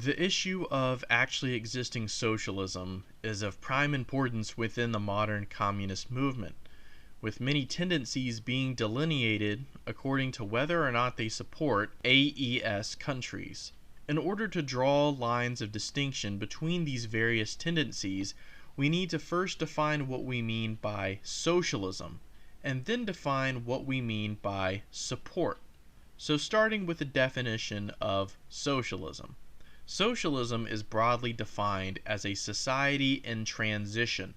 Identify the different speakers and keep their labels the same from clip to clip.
Speaker 1: The issue of actually existing socialism is of prime importance within the modern communist movement, with many tendencies being delineated according to whether or not they support AES countries. In order to draw lines of distinction between these various tendencies, we need to first define what we mean by socialism, and then define what we mean by support. So starting with the definition of socialism. Socialism is broadly defined as a society in transition,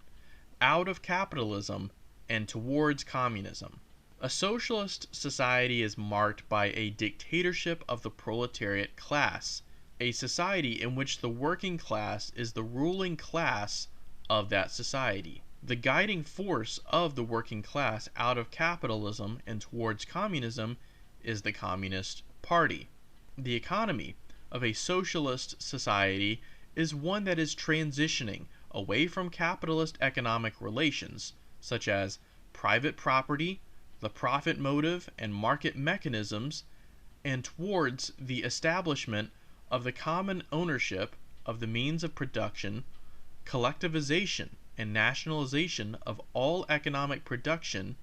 Speaker 1: out of capitalism and towards communism. A socialist society is marked by a dictatorship of the proletariat class, a society in which the working class is the ruling class of that society. The guiding force of the working class out of capitalism and towards communism is the Communist Party. The economy of a socialist society is one that is transitioning away from capitalist economic relations, such as private property, the profit motive, and market mechanisms, and towards the establishment of the common ownership of the means of production, collectivization, and nationalization of all economic production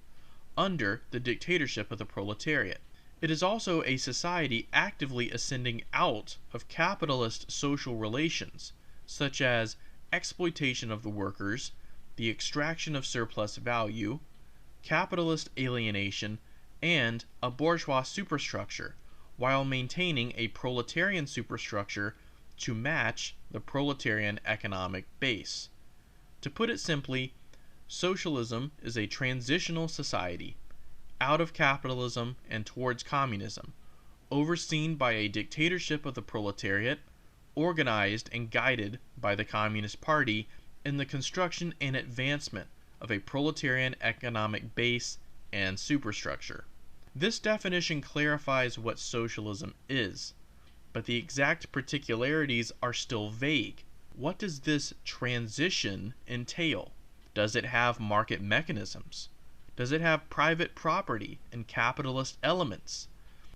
Speaker 1: under the dictatorship of the proletariat. It is also a society actively ascending out of capitalist social relations, such as exploitation of the workers, the extraction of surplus value, capitalist alienation, and a bourgeois superstructure, while maintaining a proletarian superstructure to match the proletarian economic base. To put it simply, socialism is a transitional society, out of capitalism and towards communism, overseen by a dictatorship of the proletariat, organized and guided by the Communist Party in the construction and advancement of a proletarian economic base and superstructure. This definition clarifies what socialism is, but the exact particularities are still vague. What does this transition entail? Does it have market mechanisms? Does it have private property and capitalist elements?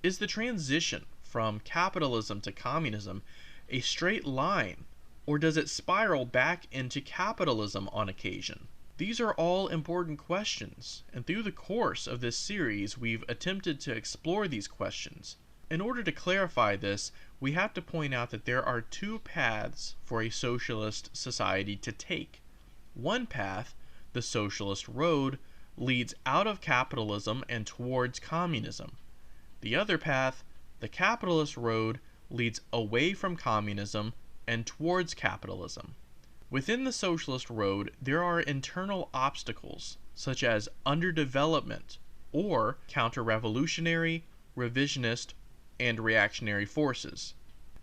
Speaker 1: Is the transition from capitalism to communism a straight line, or does it spiral back into capitalism on occasion? These are all important questions, and through the course of this series we've attempted to explore these questions. In order to clarify this, we have to point out that there are two paths for a socialist society to take. One path, the socialist road, leads out of capitalism and towards communism. The other path, the capitalist road, leads away from communism and towards capitalism. Within the socialist road, there are internal obstacles, such as underdevelopment or counter-revolutionary, revisionist, and reactionary forces.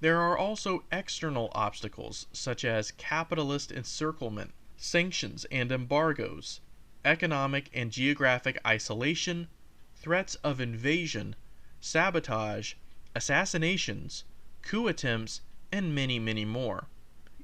Speaker 1: There are also external obstacles, such as capitalist encirclement, sanctions and embargoes, economic and geographic isolation, threats of invasion, sabotage, assassinations, coup attempts, and many, many more.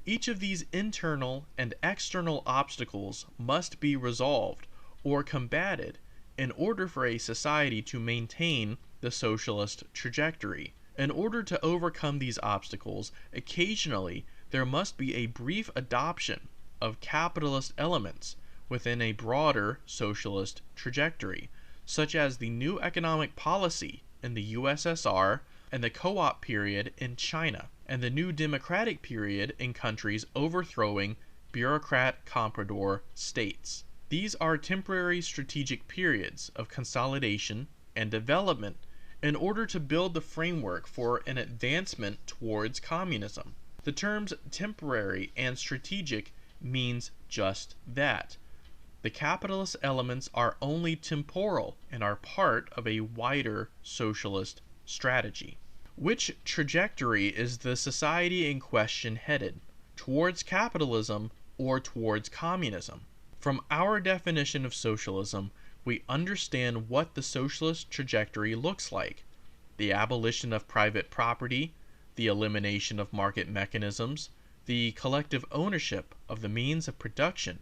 Speaker 1: Each of these internal and external obstacles must be resolved or combated in order for a society to maintain the socialist trajectory. In order to overcome these obstacles, occasionally there must be a brief adoption of capitalist elements within a broader socialist trajectory, such as the new economic policy in the USSR and the co-op period in China, and the new democratic period in countries overthrowing bureaucrat comprador states. These are temporary strategic periods of consolidation and development in order to build the framework for an advancement towards communism. The terms temporary and strategic means just that. The capitalist elements are only temporal and are part of a wider socialist strategy. Which trajectory is the society in question headed? Towards capitalism or towards communism? From our definition of socialism, we understand what the socialist trajectory looks like: the abolition of private property, the elimination of market mechanisms, the collective ownership of the means of production,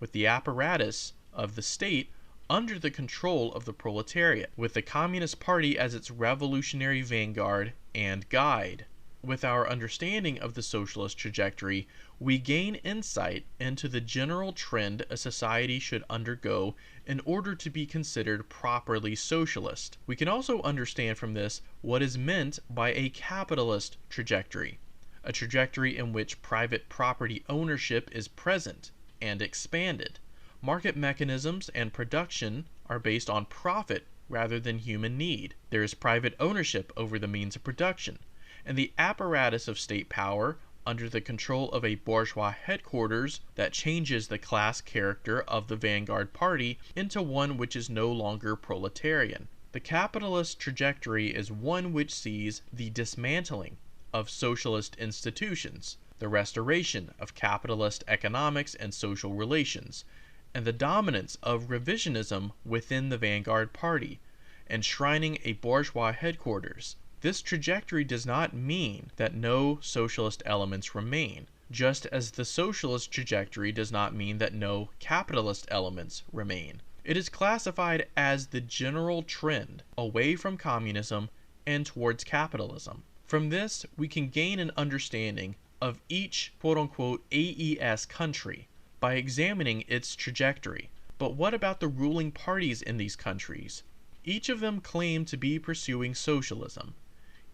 Speaker 1: with the apparatus of the state under the control of the proletariat, with the Communist Party as its revolutionary vanguard and guide. with our understanding of the socialist trajectory, we gain insight into the general trend a society should undergo in order to be considered properly socialist. We can also understand from this what is meant by a capitalist trajectory, a trajectory in which private property ownership is present and expanded. Market mechanisms and production are based on profit rather than human need. There is private ownership over the means of production, and the apparatus of state power under the control of a bourgeois headquarters that changes the class character of the vanguard party into one which is no longer proletarian. The capitalist trajectory is one which sees the dismantling of socialist institutions, the restoration of capitalist economics and social relations, and the dominance of revisionism within the vanguard party, enshrining a bourgeois headquarters. This trajectory does not mean that no socialist elements remain, just as the socialist trajectory does not mean that no capitalist elements remain. It is classified as the general trend away from communism and towards capitalism. From this, we can gain an understanding of each quote-unquote AES country by examining its trajectory. But what about the ruling parties in these countries? Each of them claim to be pursuing socialism.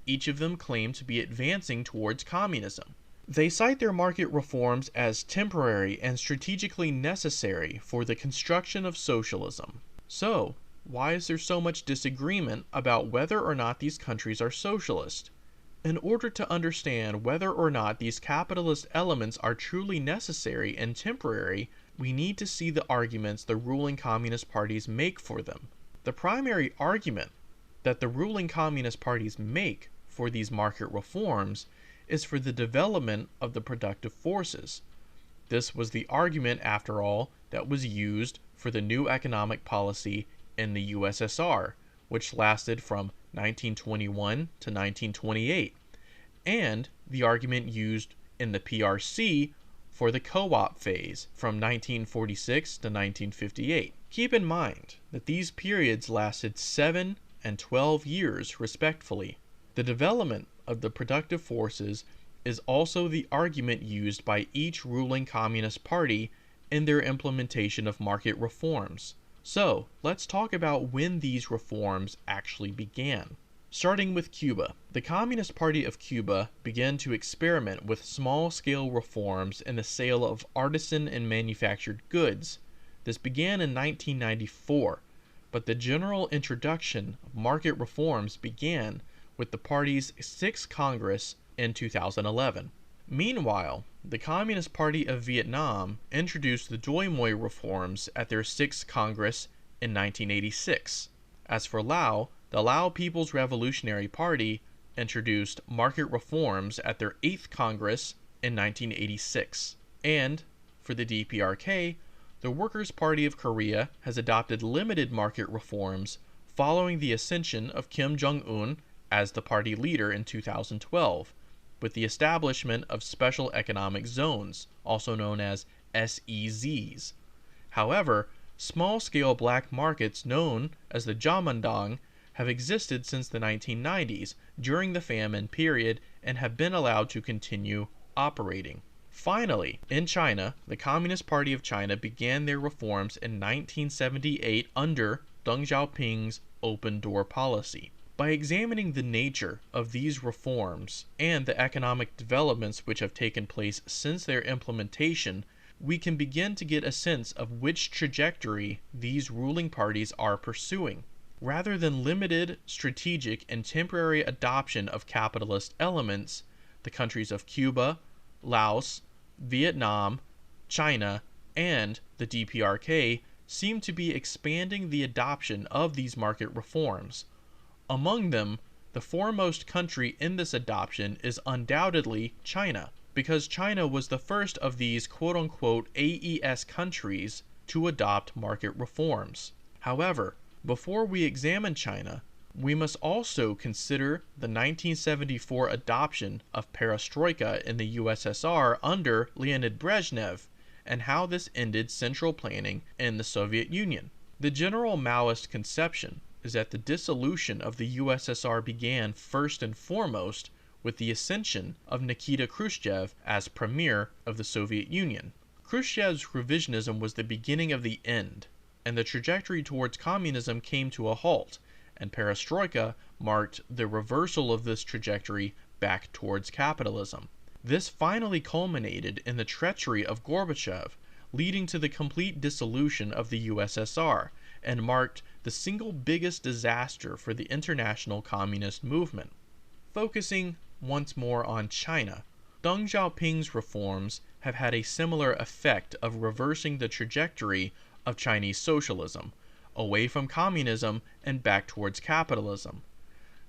Speaker 1: Each of them claim to be advancing towards communism. They cite their market reforms as temporary and strategically necessary for the construction of socialism. So, why is there so much disagreement about whether or not these countries are socialist? In order to understand whether or not these capitalist elements are truly necessary and temporary, we need to see the arguments the ruling communist parties make for them. The primary argument that the ruling communist parties make for these market reforms is for the development of the productive forces. This was the argument, after all, that was used for the new economic policy in the USSR, which lasted from 1921 to 1928, and the argument used in the PRC for the co-op phase from 1946 to 1958. Keep in mind that these periods lasted 7 and 12 years respectively. The development of the productive forces is also the argument used by each ruling communist party in their implementation of market reforms. So, let's talk about when these reforms actually began. Starting with Cuba, the Communist Party of Cuba began to experiment with small-scale reforms in the sale of artisan and manufactured goods. This began in 1994, but the general introduction of market reforms began with the party's 6th Congress in 2011. Meanwhile, the Communist Party of Vietnam introduced the Doi Moi reforms at their 6th Congress in 1986. As for Laos, the Lao People's Revolutionary Party introduced market reforms at their 8th Congress in 1986. And for the DPRK, the Workers' Party of Korea has adopted limited market reforms following the ascension of Kim Jong-un as the party leader in 2012, with the establishment of special economic zones, also known as SEZs. However, small-scale black markets known as the Jamandang have existed since the 1990s during the famine period and have been allowed to continue operating. Finally, in China, the Communist Party of China began their reforms in 1978 under Deng Xiaoping's open door policy. By examining the nature of these reforms and the economic developments which have taken place since their implementation, we can begin to get a sense of which trajectory these ruling parties are pursuing. Rather than limited, strategic, and temporary adoption of capitalist elements, the countries of Cuba, Laos, Vietnam, China, and the DPRK seem to be expanding the adoption of these market reforms. Among them, the foremost country in this adoption is undoubtedly China, because China was the first of these quote-unquote AES countries to adopt market reforms. However, before we examine China, we must also consider the 1974 adoption of perestroika in the USSR under Leonid Brezhnev, and how this ended central planning in the Soviet Union. The general Maoist conception is that the dissolution of the USSR began first and foremost with the ascension of Nikita Khrushchev as premier of the Soviet Union. Khrushchev's revisionism was the beginning of the end, and the trajectory towards communism came to a halt, and perestroika marked the reversal of this trajectory back towards capitalism. This finally culminated in the treachery of Gorbachev, leading to the complete dissolution of the USSR, and marked the single biggest disaster for the international communist movement. Focusing once more on China, Deng Xiaoping's reforms have had a similar effect of reversing the trajectory of Chinese socialism, away from communism and back towards capitalism.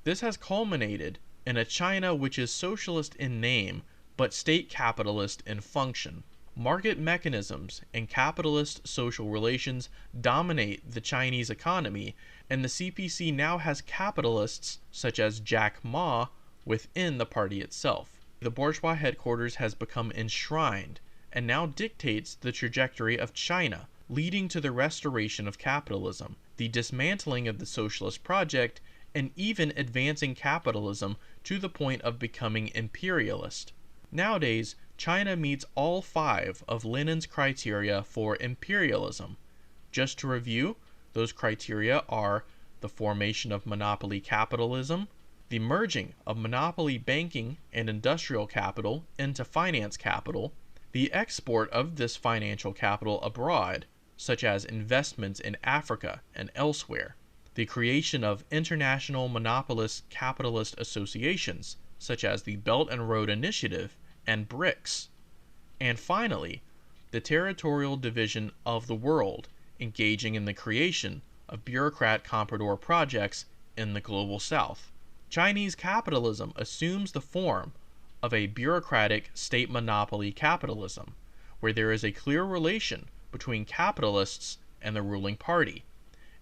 Speaker 1: This has culminated in a China which is socialist in name, but state capitalist in function. Market mechanisms and capitalist social relations dominate the Chinese economy, and the CPC now has capitalists such as Jack Ma within the party itself. The bourgeois headquarters has become enshrined and now dictates the trajectory of China, leading to the restoration of capitalism, the dismantling of the socialist project, and even advancing capitalism to the point of becoming imperialist. Nowadays, China meets all 5 of Lenin's criteria for imperialism. Just to review, those criteria are the formation of monopoly capitalism, the merging of monopoly banking and industrial capital into finance capital, the export of this financial capital abroad, such as investments in Africa and elsewhere, the creation of international monopolist capitalist associations, such as the Belt and Road Initiative and BRICS, and finally, the territorial division of the world, engaging in the creation of bureaucrat comprador projects in the global south. Chinese capitalism assumes the form of a bureaucratic state monopoly capitalism, where there is a clear relation between capitalists and the ruling party.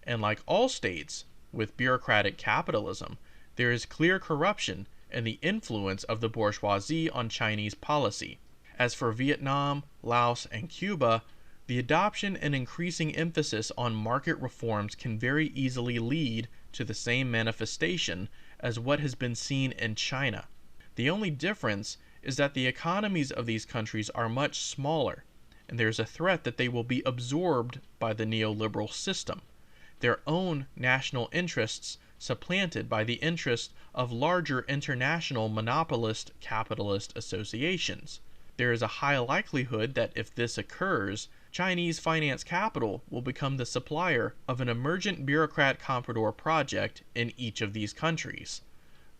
Speaker 1: And like all states with bureaucratic capitalism, there is clear corruption and the influence of the bourgeoisie on Chinese policy. As for Vietnam, Laos, and Cuba, the adoption and increasing emphasis on market reforms can very easily lead to the same manifestation as what has been seen in China. The only difference is that the economies of these countries are much smaller, and there is a threat that they will be absorbed by the neoliberal system, their own national interests supplanted by the interests of larger international monopolist capitalist associations. There is a high likelihood that if this occurs, Chinese finance capital will become the supplier of an emergent bureaucrat comprador project in each of these countries.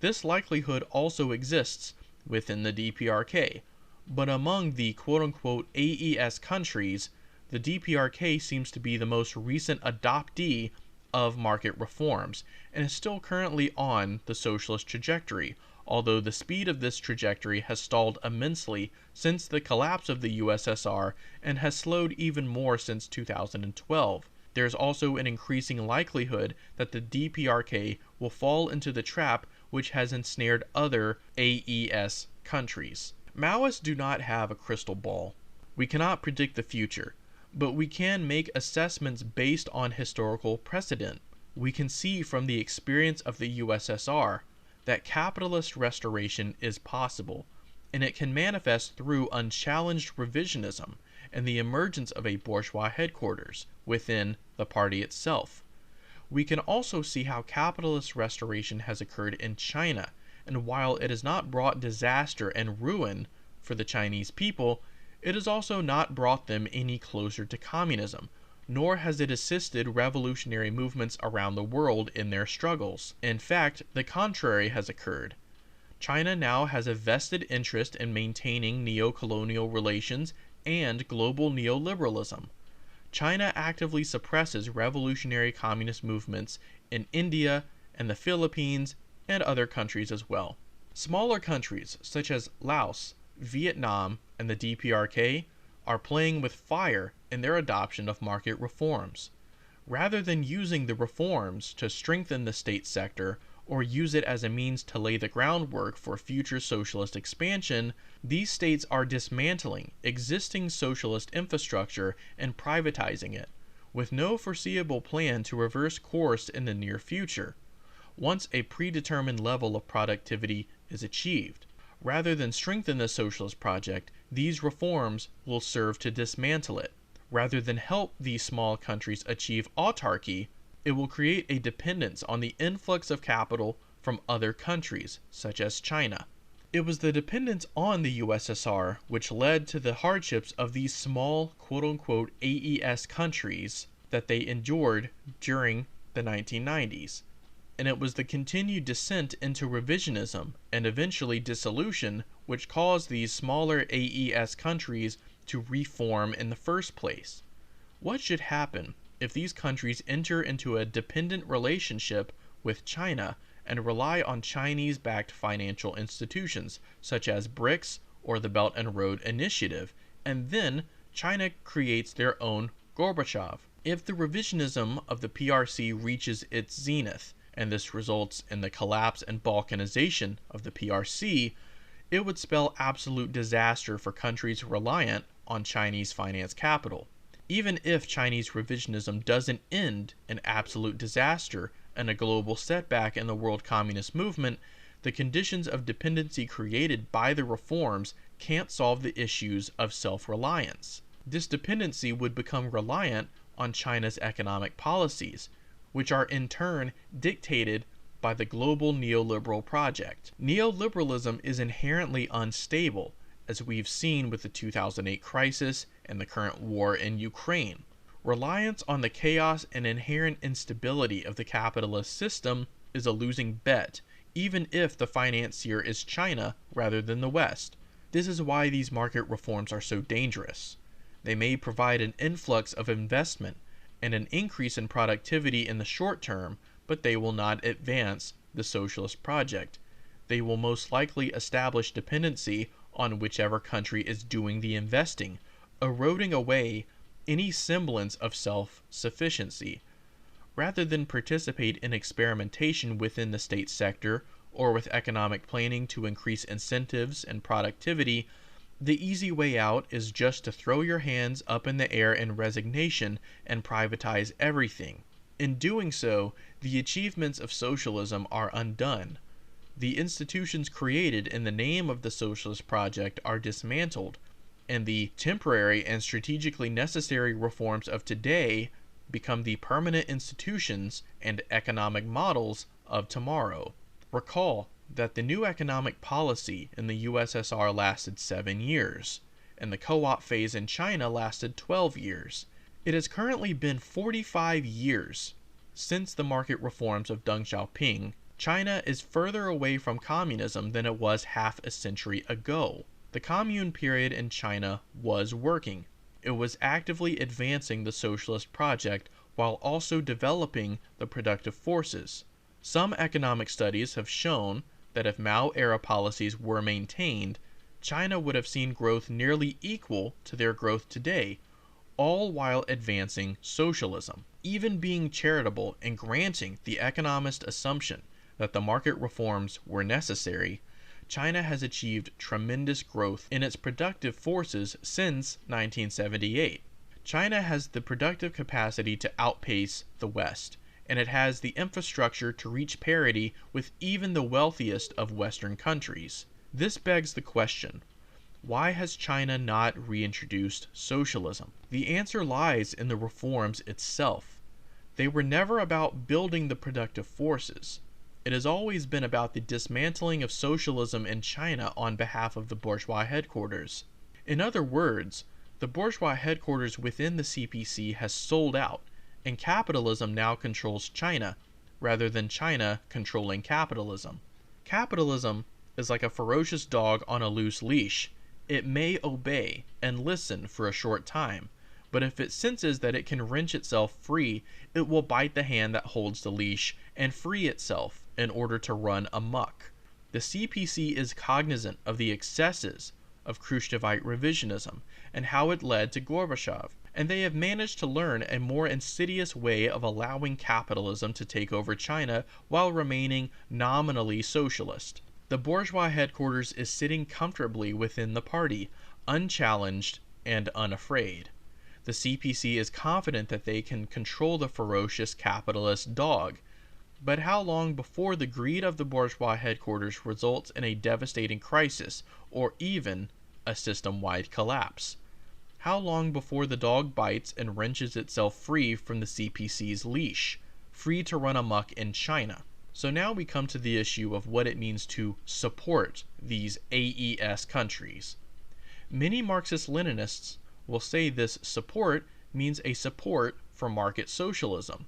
Speaker 1: This likelihood also exists within the DPRK, but among the quote-unquote AES countries, the DPRK seems to be the most recent adoptee of market reforms and is still currently on the socialist trajectory, although the speed of this trajectory has stalled immensely since the collapse of the USSR and has slowed even more since 2012. There is also an increasing likelihood that the DPRK will fall into the trap which has ensnared other AES countries. Maoists do not have a crystal ball. We cannot predict the future, but we can make assessments based on historical precedent. We can see from the experience of the USSR that capitalist restoration is possible, and it can manifest through unchallenged revisionism and the emergence of a bourgeois headquarters within the party itself. We can also see how capitalist restoration has occurred in China, and while it has not brought disaster and ruin for the Chinese people, it has also not brought them any closer to communism, nor has it assisted revolutionary movements around the world in their struggles. In fact, the contrary has occurred. China now has a vested interest in maintaining neo-colonial relations and global neoliberalism. China actively suppresses revolutionary communist movements in India and the Philippines and other countries as well. Smaller countries such as Laos, Vietnam, and the DPRK are playing with fire in their adoption of market reforms. Rather than using the reforms to strengthen the state sector or use it as a means to lay the groundwork for future socialist expansion, these states are dismantling existing socialist infrastructure and privatizing it, with no foreseeable plan to reverse course in the near future, once a predetermined level of productivity is achieved. Rather than strengthen the socialist project, these reforms will serve to dismantle it. Rather than help these small countries achieve autarky, it will create a dependence on the influx of capital from other countries, such as China. It was the dependence on the USSR which led to the hardships of these small quote-unquote AES countries that they endured during the 1990s. And it was the continued descent into revisionism and eventually dissolution which caused these smaller AES countries to reform in the first place. What should happen if these countries enter into a dependent relationship with China and rely on Chinese-backed financial institutions such as BRICS or the Belt and Road Initiative, and then China creates their own Gorbachev? If the revisionism of the PRC reaches its zenith, and this results in the collapse and balkanization of the PRC, it would spell absolute disaster for countries reliant on Chinese finance capital. Even if Chinese revisionism doesn't end in absolute disaster and a global setback in the world communist movement, the conditions of dependency created by the reforms can't solve the issues of self-reliance. This dependency would become reliant on China's economic policies, which are in turn dictated by the global neoliberal project. Neoliberalism is inherently unstable, as we've seen with the 2008 crisis and the current war in Ukraine. Reliance on the chaos and inherent instability of the capitalist system is a losing bet, even if the financier is China rather than the West. This is why these market reforms are so dangerous. They may provide an influx of investment and an increase in productivity in the short term, but they will not advance the socialist project. They will most likely establish dependency on whichever country is doing the investing, eroding away any semblance of self-sufficiency. Rather than participate in experimentation within the state sector or with economic planning to increase incentives and productivity, the easy way out is just to throw your hands up in the air in resignation and privatize everything. In doing so, the achievements of socialism are undone. The institutions created in the name of the socialist project are dismantled, and the temporary and strategically necessary reforms of today become the permanent institutions and economic models of tomorrow. Recall that the new economic policy in the USSR lasted 7 years, and the co-op phase in China lasted 12 years. It has currently been 45 years since the market reforms of Deng Xiaoping. China is further away from communism than it was half a century ago. The commune period in China was working. It was actively advancing the socialist project while also developing the productive forces. Some economic studies have shown that if Mao-era policies were maintained, China would have seen growth nearly equal to their growth today, all while advancing socialism. Even being charitable and granting the economist assumption that the market reforms were necessary, China has achieved tremendous growth in its productive forces since 1978. China has the productive capacity to outpace the West, and it has the infrastructure to reach parity with even the wealthiest of Western countries. This begs the question, why has China not reintroduced socialism? The answer lies in the reforms itself. They were never about building the productive forces. It has always been about the dismantling of socialism in China on behalf of the bourgeois headquarters. In other words, the bourgeois headquarters within the CPC has sold out, and capitalism now controls China, rather than China controlling capitalism. Capitalism is like a ferocious dog on a loose leash. It may obey and listen for a short time, but if it senses that it can wrench itself free, it will bite the hand that holds the leash and free itself in order to run amok. The CPC is cognizant of the excesses of Khrushchevite revisionism and how it led to Gorbachev, and they have managed to learn a more insidious way of allowing capitalism to take over China while remaining nominally socialist. The bourgeois headquarters is sitting comfortably within the party, unchallenged and unafraid. The CPC is confident that they can control the ferocious capitalist dog. But how long before the greed of the bourgeois headquarters results in a devastating crisis, or even a system-wide collapse? How long before the dog bites and wrenches itself free from the CPC's leash, free to run amok in China? So now we come to the issue of what it means to support these AES countries. Many Marxist-Leninists will say this support means a support for market socialism.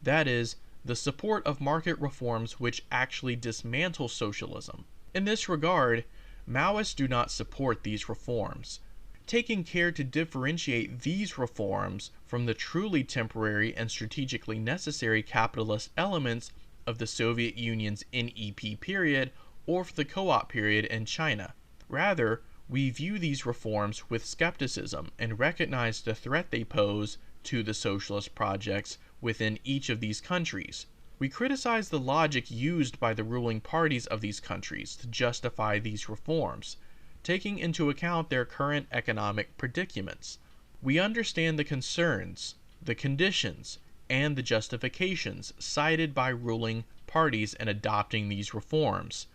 Speaker 1: That is, the support of market reforms which actually dismantle socialism. In this regard, Maoists do not support these reforms, taking care to differentiate these reforms from the truly temporary and strategically necessary capitalist elements of the Soviet Union's NEP period or for the co-op period in China. Rather, we view these reforms with skepticism and recognize the threat they pose to the socialist projects within each of these countries. We criticize the logic used by the ruling parties of these countries to justify these reforms, taking into account their current economic predicaments. We understand the concerns, the conditions, and the justifications cited by ruling parties in adopting these reforms.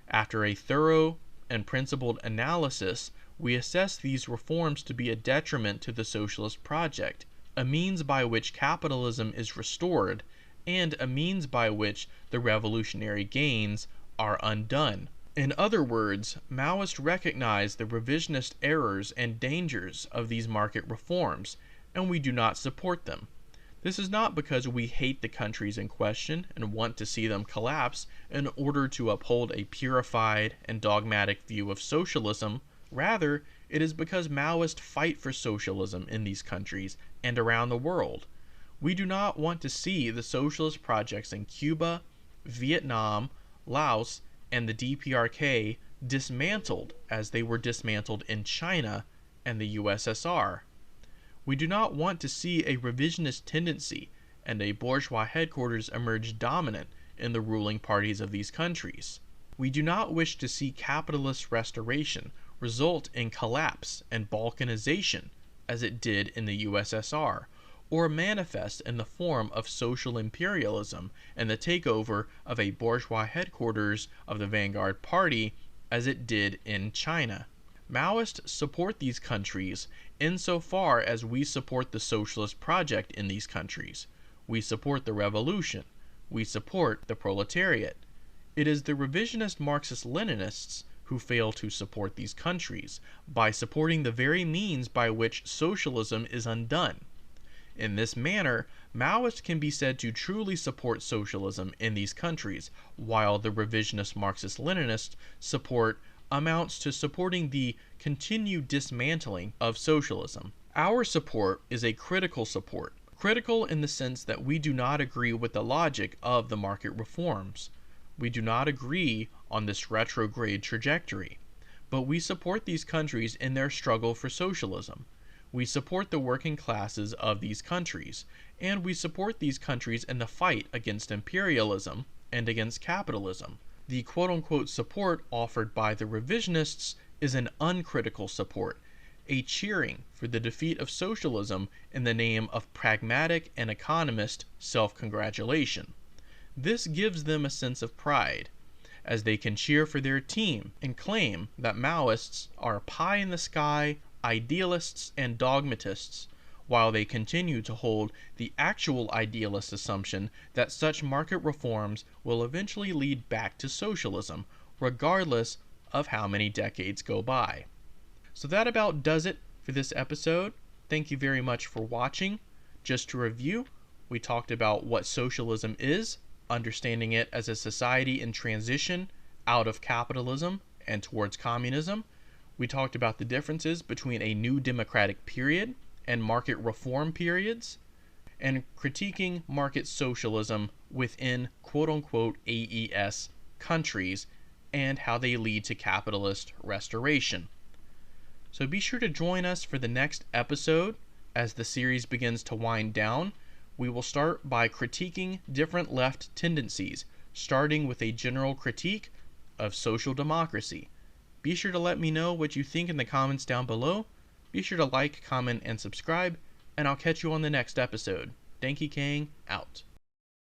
Speaker 1: After a thorough and principled analysis, we assess these reforms to be a detriment to the socialist project, a means by which capitalism is restored, and a means by which the revolutionary gains are undone. In other words, Maoists recognize the revisionist errors and dangers of these market reforms, and we do not support them. This is not because we hate the countries in question and want to see them collapse in order to uphold a purified and dogmatic view of socialism. Rather, it is because Maoists fight for socialism in these countries and around the world. We do not want to see the socialist projects in Cuba, Vietnam, Laos, and the DPRK dismantled as they were dismantled in China and the USSR. We do not want to see a revisionist tendency and a bourgeois headquarters emerge dominant in the ruling parties of these countries. We do not wish to see capitalist restoration result in collapse and balkanization as it did in the USSR, or manifest in the form of social imperialism and the takeover of a bourgeois headquarters of the vanguard party as it did in China. Maoists support these countries insofar as we support the socialist project in these countries. We support the revolution. We support the proletariat. It is the revisionist Marxist-Leninists who fail to support these countries by supporting the very means by which socialism is undone. In this manner, Maoists can be said to truly support socialism in these countries, while the revisionist Marxist-Leninist support amounts to supporting the continued dismantling of socialism. Our support is a critical support, critical in the sense that we do not agree with the logic of the market reforms. We do not agree on this retrograde trajectory, but we support these countries in their struggle for socialism. We support the working classes of these countries, and we support these countries in the fight against imperialism and against capitalism. The quote-unquote support offered by the revisionists is an uncritical support, a cheering for the defeat of socialism in the name of pragmatic and economist self-congratulation. This gives them a sense of pride, as they can cheer for their team and claim that Maoists are pie-in-the-sky idealists and dogmatists, while they continue to hold the actual idealist assumption that such market reforms will eventually lead back to socialism, regardless of how many decades go by. So that about does it for this episode. Thank you very much for watching. Just to review, we talked about what socialism is, understanding it as a society in transition out of capitalism and towards communism. We talked about the differences between a new democratic period and market reform periods, and critiquing market socialism within quote-unquote AES countries and how they lead to capitalist restoration. So be sure to join us for the next episode as the series begins to wind down. We will start by critiquing different left tendencies, starting with a general critique of social democracy. Be sure to let me know what you think in the comments down below. Be sure to like, comment, and subscribe, and I'll catch you on the next episode. Danky Kang, out.